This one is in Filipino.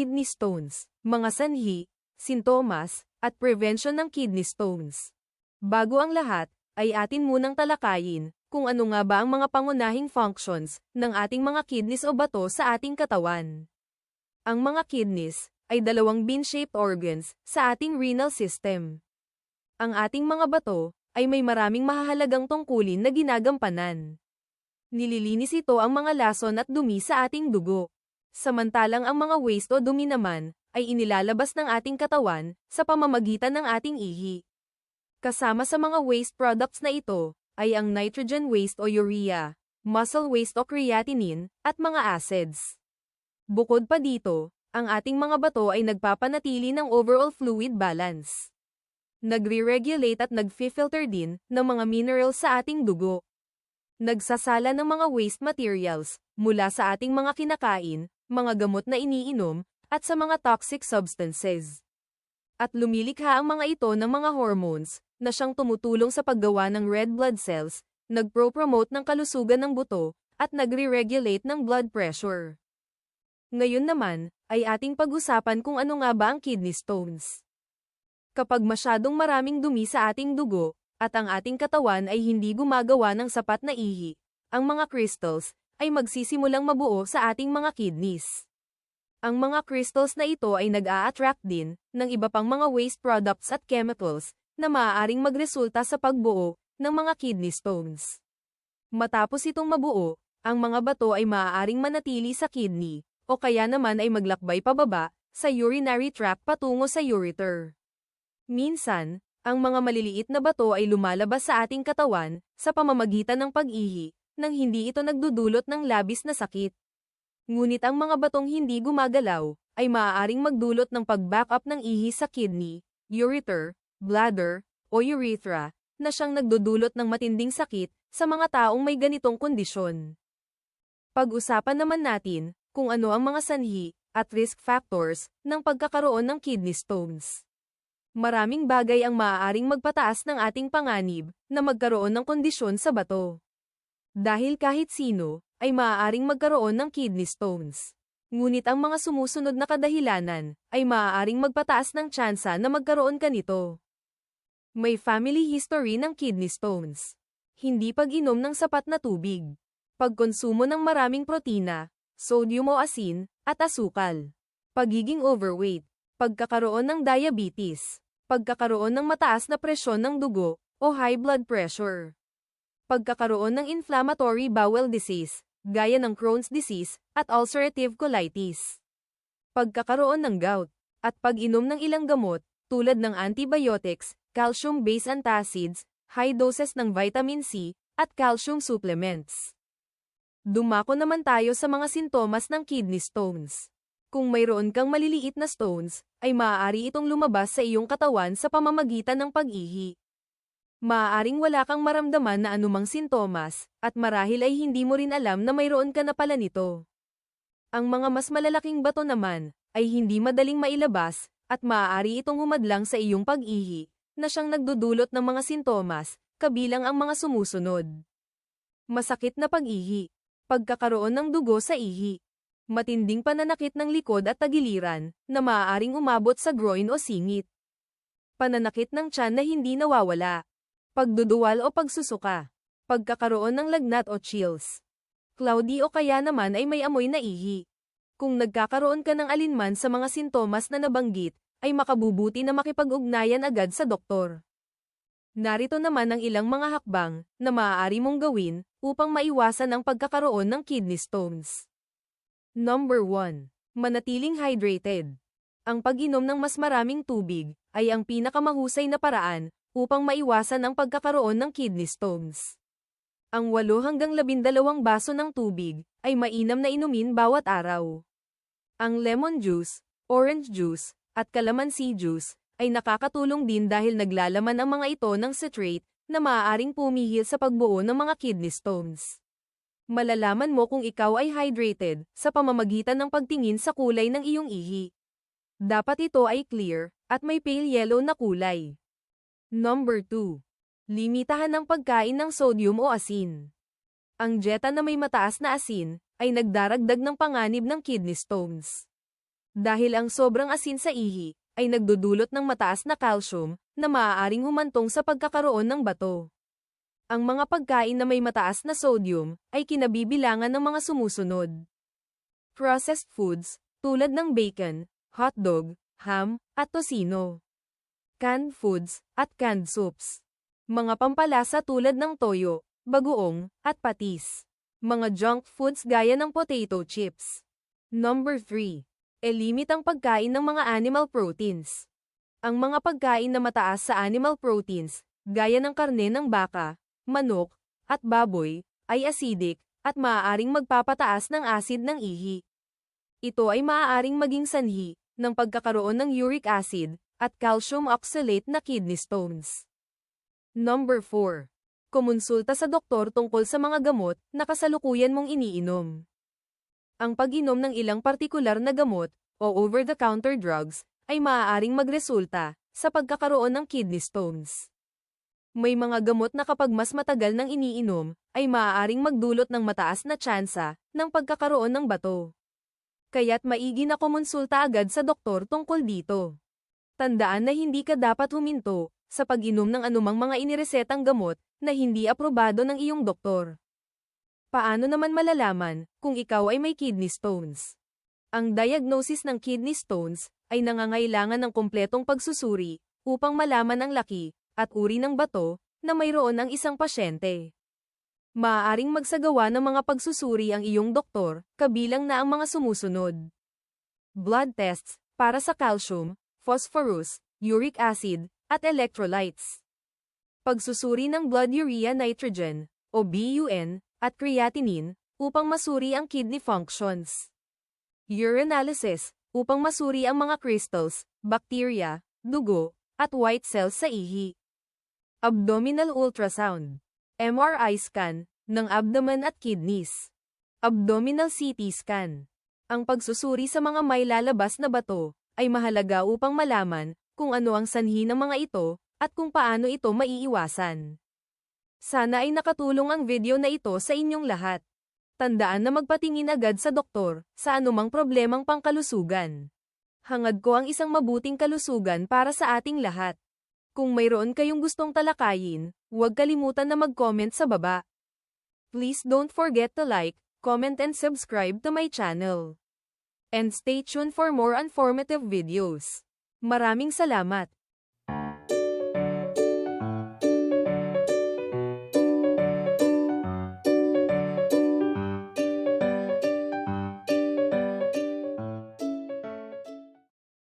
kidney stones, mga sanhi, sintomas, at prevention ng kidney stones. Bago ang lahat, ay atin munang talakayin kung ano nga ba ang mga pangunahing functions ng ating mga kidneys o bato sa ating katawan. Ang mga kidneys ay dalawang bean-shaped organs sa ating renal system. Ang ating mga bato ay may maraming mahahalagang tungkulin na ginagampanan. Nililinis ito ang mga lason at dumi sa ating dugo. Samantalang ang mga waste o dumi naman ay inilalabas ng ating katawan sa pamamagitan ng ating ihi. Kasama sa mga waste products na ito ay ang nitrogen waste o urea, muscle waste o creatinine, at mga acids. Bukod pa dito, ang ating mga bato ay nagpapanatili ng overall fluid balance. Nagre-regulate at nag-filter din ng mga minerals sa ating dugo. Nagsasala ng mga waste materials mula sa ating mga kinakain, mga gamot na iniinom, at sa mga toxic substances. At lumilikha ang mga ito ng mga hormones na siyang tumutulong sa paggawa ng red blood cells, nagpro-promote ng kalusugan ng buto, at nagre-regulate ng blood pressure. Ngayon naman, ay ating pag-usapan kung ano nga ba ang kidney stones. Kapag masyadong maraming dumi sa ating dugo, at ang ating katawan ay hindi gumagawa ng sapat na ihi, ang mga crystals ay magsisimulang mabuo sa ating mga kidneys. Ang mga crystals na ito ay nag-a-attract din ng iba pang mga waste products at chemicals na maaaring magresulta sa pagbuo ng mga kidney stones. Matapos itong mabuo, ang mga bato ay maaaring manatili sa kidney, o kaya naman ay maglakbay pababa sa urinary tract patungo sa ureter. Minsan, ang mga maliliit na bato ay lumalabas sa ating katawan sa pamamagitan ng pag-ihi, nang hindi ito nagdudulot ng labis na sakit. Ngunit ang mga batong hindi gumagalaw ay maaaring magdulot ng pag-back up ng ihi sa kidney, ureter, bladder, o urethra, na siyang nagdudulot ng matinding sakit sa mga taong may ganitong kondisyon. Pag-usapan naman natin kung ano ang mga sanhi at risk factors ng pagkakaroon ng kidney stones. Maraming bagay ang maaaring magpataas ng ating panganib na magkaroon ng kondisyon sa bato. Dahil kahit sino ay maaaring magkaroon ng kidney stones. Ngunit ang mga sumusunod na kadahilanan ay maaaring magpataas ng tsansa na magkaroon ka nito. May family history ng kidney stones. Hindi pag-inom ng sapat na tubig. Pagkonsumo ng maraming protina, sodium o asin, at asukal. Pagiging overweight. Pagkakaroon ng diabetes. Pagkakaroon ng mataas na presyon ng dugo, o high blood pressure. Pagkakaroon ng inflammatory bowel disease, gaya ng Crohn's disease, at ulcerative colitis. Pagkakaroon ng gout, at pag-inom ng ilang gamot, tulad ng antibiotics, calcium-based antacids, high doses ng vitamin C, at calcium supplements. Dumako naman tayo sa mga sintomas ng kidney stones. Kung mayroon kang maliliit na stones, ay maaari itong lumabas sa iyong katawan sa pamamagitan ng pag-ihi. Maaaring wala kang maramdaman na anumang sintomas, at marahil ay hindi mo rin alam na mayroon ka na pala nito. Ang mga mas malalaking bato naman, ay hindi madaling mailabas, at maaari itong humadlang sa iyong pag-ihi, na siyang nagdudulot ng mga sintomas, kabilang ang mga sumusunod. Masakit na pag-ihi. Pagkakaroon ng dugo sa ihi. Matinding pananakit ng likod at tagiliran, na maaaring umabot sa groin o singit. Pananakit ng tiyan na hindi nawawala. Pagduduwal o pagsusuka. Pagkakaroon ng lagnat o chills. Cloudy o kaya naman ay may amoy na ihi. Kung nagkakaroon ka ng alinman sa mga sintomas na nabanggit, ay makabubuti na makipag-ugnayan agad sa doktor. Narito naman ang ilang mga hakbang na maaari mong gawin upang maiwasan ang pagkakaroon ng kidney stones. Number 1. Manatiling hydrated. Ang pag-inom ng mas maraming tubig ay ang pinakamahusay na paraan upang maiwasan ang pagkakaroon ng kidney stones. Ang 8 hanggang 12 baso ng tubig ay mainam na inumin bawat araw. Ang lemon juice, orange juice, at calamansi juice ay nakakatulong din dahil naglalaman ang mga ito ng citrate na maaaring pumihil sa pagbuo ng mga kidney stones. Malalaman mo kung ikaw ay hydrated sa pamamagitan ng pagtingin sa kulay ng iyong ihi. Dapat ito ay clear at may pale yellow na kulay. Number 2. Limitahan ng pagkain ng sodium o asin. Ang dieta na may mataas na asin ay nagdaragdag ng panganib ng kidney stones. Dahil ang sobrang asin sa ihi ay nagdudulot ng mataas na calcium na maaaring humantong sa pagkakaroon ng bato. Ang mga pagkain na may mataas na sodium ay kinabibilangan ng mga sumusunod. Processed foods, tulad ng bacon, hotdog, ham, at tocino. Canned foods, at canned soups. Mga pampalasa tulad ng toyo, bagoong, at patis. Mga junk foods gaya ng potato chips. Number 3. Elimit ang pagkain ng mga animal proteins. Ang mga pagkain na mataas sa animal proteins, gaya ng karne ng baka, manok, at baboy, ay acidic, at maaaring magpapataas ng acid ng ihi. Ito ay maaaring maging sanhi ng pagkakaroon ng uric acid at calcium oxalate na kidney stones. Number 4. Kumonsulta sa doktor tungkol sa mga gamot na kasalukuyan mong iniinom. Ang pag-inom ng ilang partikular na gamot o over-the-counter drugs ay maaaring magresulta sa pagkakaroon ng kidney stones. May mga gamot na kapag mas matagal nang iniinom ay maaaring magdulot ng mataas na tsansa ng pagkakaroon ng bato. Kaya't maigi na kumonsulta agad sa doktor tungkol dito. Tandaan na hindi ka dapat huminto sa pag-inom ng anumang mga iniresetang gamot na hindi aprobado ng iyong doktor. Paano naman malalaman kung ikaw ay may kidney stones? Ang diagnosis ng kidney stones ay nangangailangan ng kumpletong pagsusuri upang malaman ang laki at uri ng bato na mayroon ang isang pasyente. Maaaring magsagawa ng mga pagsusuri ang iyong doktor, kabilang na ang mga sumusunod. Blood tests para sa calcium, phosphorus, uric acid, at electrolytes. Pagsusuri ng blood urea nitrogen, o BUN, at creatinine, upang masuri ang kidney functions. Urinalysis, upang masuri ang mga crystals, bacteria, dugo, at white cells sa ihi. Abdominal ultrasound, MRI scan, ng abdomen at kidneys. Abdominal CT scan. Ang pagsusuri sa mga may lalabas na bato ay mahalaga upang malaman kung ano ang sanhi ng mga ito at kung paano ito maiiwasan. Sana ay nakatulong ang video na ito sa inyong lahat. Tandaan na magpatingin agad sa doktor sa anumang problemang pangkalusugan. Hangad ko ang isang mabuting kalusugan para sa ating lahat. Kung mayroon kayong gustong talakayin, huwag kalimutan na mag-comment sa baba. Please don't forget to like, comment and subscribe to my channel. And stay tuned for more informative videos. Maraming salamat!